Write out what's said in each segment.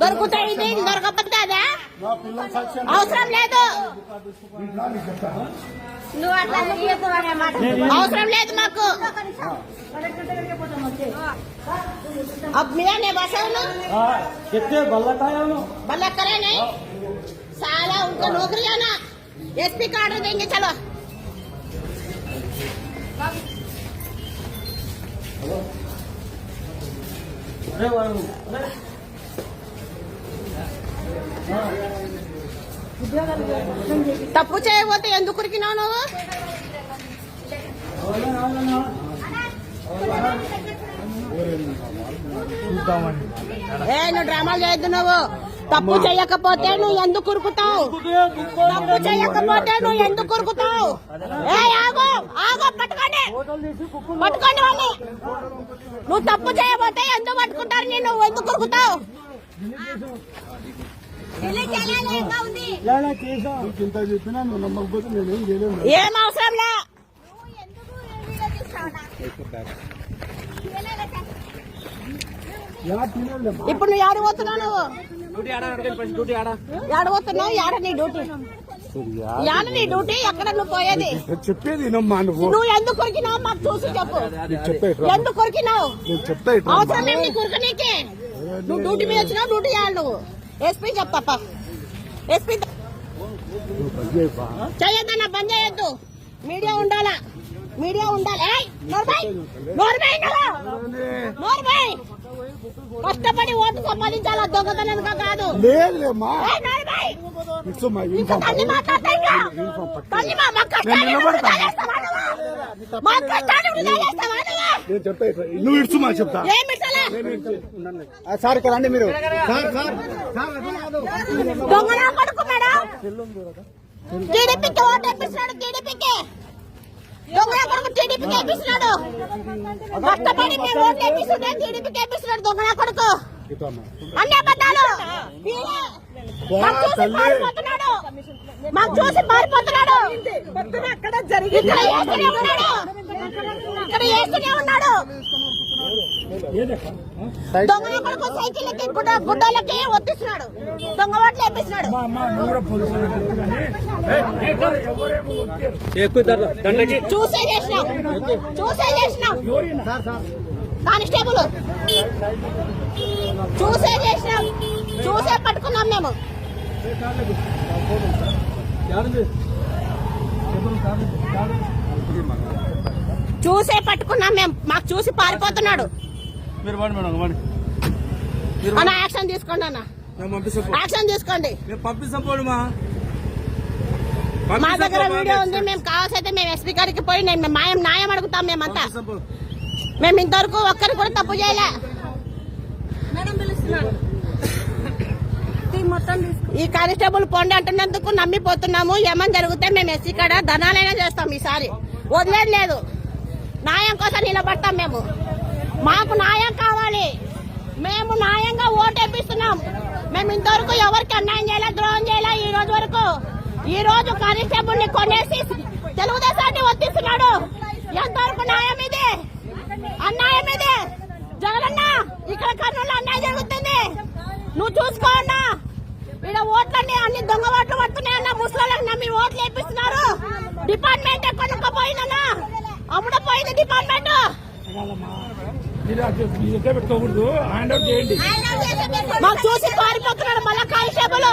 దొరుకుతాయి, దొరకపోతే అదే అవసరం లేదు. నువ్వు అట్లా అవసరం లేదు మాకు. अब मिला ने बसाओ कितने बल्ला करे नहीं साला, उनका नौकरी है ना, एसपी का ऑर्डर देंगे. चलो తప్పు చేయబోతే ఎందుకు ఉరికినావు నువ్వు? నువ్వు డ్రామాలు చేయొద్దు. నువ్వు తప్పు చేయకపోతే నువ్వు ఎందుకు ఉరుకుతావు? తప్పు చేయకపోతే నువ్వు ఎందుకు ఉరుకుతావు? ఆగో ఆగో, పట్టుకోండి పట్టుకోండి వాళ్ళని. నువ్వు తప్పు చేయబోతే ఎందుకు పట్టుకుంటారు? నువ్వు ఎందుకు ఉరుకుతావు? ఏం అవసరం లే. ఇప్పుడు నువ్వు ఆడ పోతున్నావు? నువ్వు ఆడ పోతున్నావు? ఆడ నీ డ్యూటీ, ఆడ నీ డ్యూటీ. ఎక్కడ నువ్వు పోయేది? చెప్పేది నువ్వు ఎందుకు కొరికినావు మాకు చూసి చెప్పు. ఎందుకు కొరికినావు? అవసరం ఏమి నీకు ఉరకనీకి? నువ్వు డ్యూటీ మీద వచ్చినావు, డ్యూటీ చేయాలి నువ్వు. ఎస్పీ చెప్తా, ఎస్పీ చేయొద్దన్నా, బంద్ చేయొద్దు. మీడియా ఉండాలా, మీడియా ఉండాలి. కష్టపడి ఓటు సంపాదించాలా, దొంగతనంగా కాదు. నువ్వు ఇడ్చుమా చెప్తా. సార్ ఇక్కడ రండి మీరు. దొంగనా కొడుకు మేడం, టీడీపీకి ఓటు వేపిస్తున్నాడు. టీడీపీకి దొంగనా కొడుకు టీడీపీకి వేపిస్తున్నాడు. కష్టపడి మేము ఓట్లు వేపిస్తుంటే టీడీపీకి వేపిస్తున్నాడు దొంగనా కొడుకు. అన్ని అబద్ధాలు. మాకు చూసి పారిపోతున్నాడు. అక్కడ ఇక్కడ వేస్తూనే ఉన్నాడు, ఇక్కడ వేస్తూనే ఉన్నాడు. దొంగ కొడుకు సైకిల్ ఎక్కి గుడ్డలకి ఒత్తిస్తున్నాడు, దొంగ ఓట్లు వేపిస్తున్నాడు. చూసే చేసినాం, చూసే చేసినాం. కానిస్టేబుల్ చూసే చేసినాం, చూసే పట్టుకున్నాం మేము. చూసే పట్టుకున్నాం మేము. మాకు చూసి పారిపోతున్నాడు. అన్న యాక్షన్ తీసుకోండి, అన్న యాక్షన్ తీసుకోండి. మా దగ్గర వీడియో ఉంది. మేము కావాల్సైతే మేము ఎస్పీ గారికి పోయి న్యాయం అడుగుతాం. మేమంతా మేము ఇంతవరకు ఒక్కరు కూడా తప్పు చేయలే. ఈ కానిస్టేబుల్ పొండి అంటున్నందుకు నమ్మిపోతున్నాము. ఏమని జరిగితే మేము ఎస్సీ కాడ ధనాలైనా చేస్తాం. ఈసారి వదిలేదు లేదు. న్యాయం కోసం నిలబడతాం మేము. మాకు న్యాయం కావాలి. మేము న్యాయంగా ఓటు వేపిస్తున్నాం. మేము ఇంతవరకు ఎవరికి అన్యాయం చేయాలా, ద్రోహం చేయాలా. ఈ రోజు వరకు ఈ రోజు కానిస్టేబుల్ ని కొనేసి తెలుగుదేశాన్ని వర్తిస్తున్నాడు. ఎంతవరకు న్యాయం ఇది? అన్యాయం ఇది. జగనన్న, ఇక్కడ కర్నూలు అన్యాయం జరుగుతుంది. నువ్వు చూసుకోండి. ఇక్కడ ఓట్లన్నీ అన్ని దొంగ ఓట్లు పడుతున్నాయన్న. ముసలాళ్ళకి నమ్మి ఓట్లు వేపిస్తున్నారు. Department కొనుక్కపోయిందన్నా, అమ్ముడపోయింది department. మాకు చూసి పారిపోతున్నాడు మళ్ళా కానిస్టేబుల్.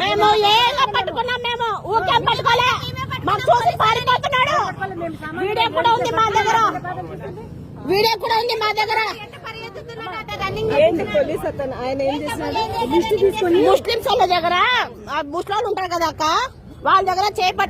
మేము ఏగా పట్టుకున్నాం, మేము ఊరికేం పట్టుకోలే. మాకు చూసి పారిపోతున్నాడు. వీడియో కూడా ఉంది మా దగ్గర, వీడియో కూడా ఉంది మా దగ్గర. ముస్లింస్ వాళ్ళ దగ్గర, ముస్లింలు ఉంటారు కదా అక్క, వాళ్ళ దగ్గర చేపట్టు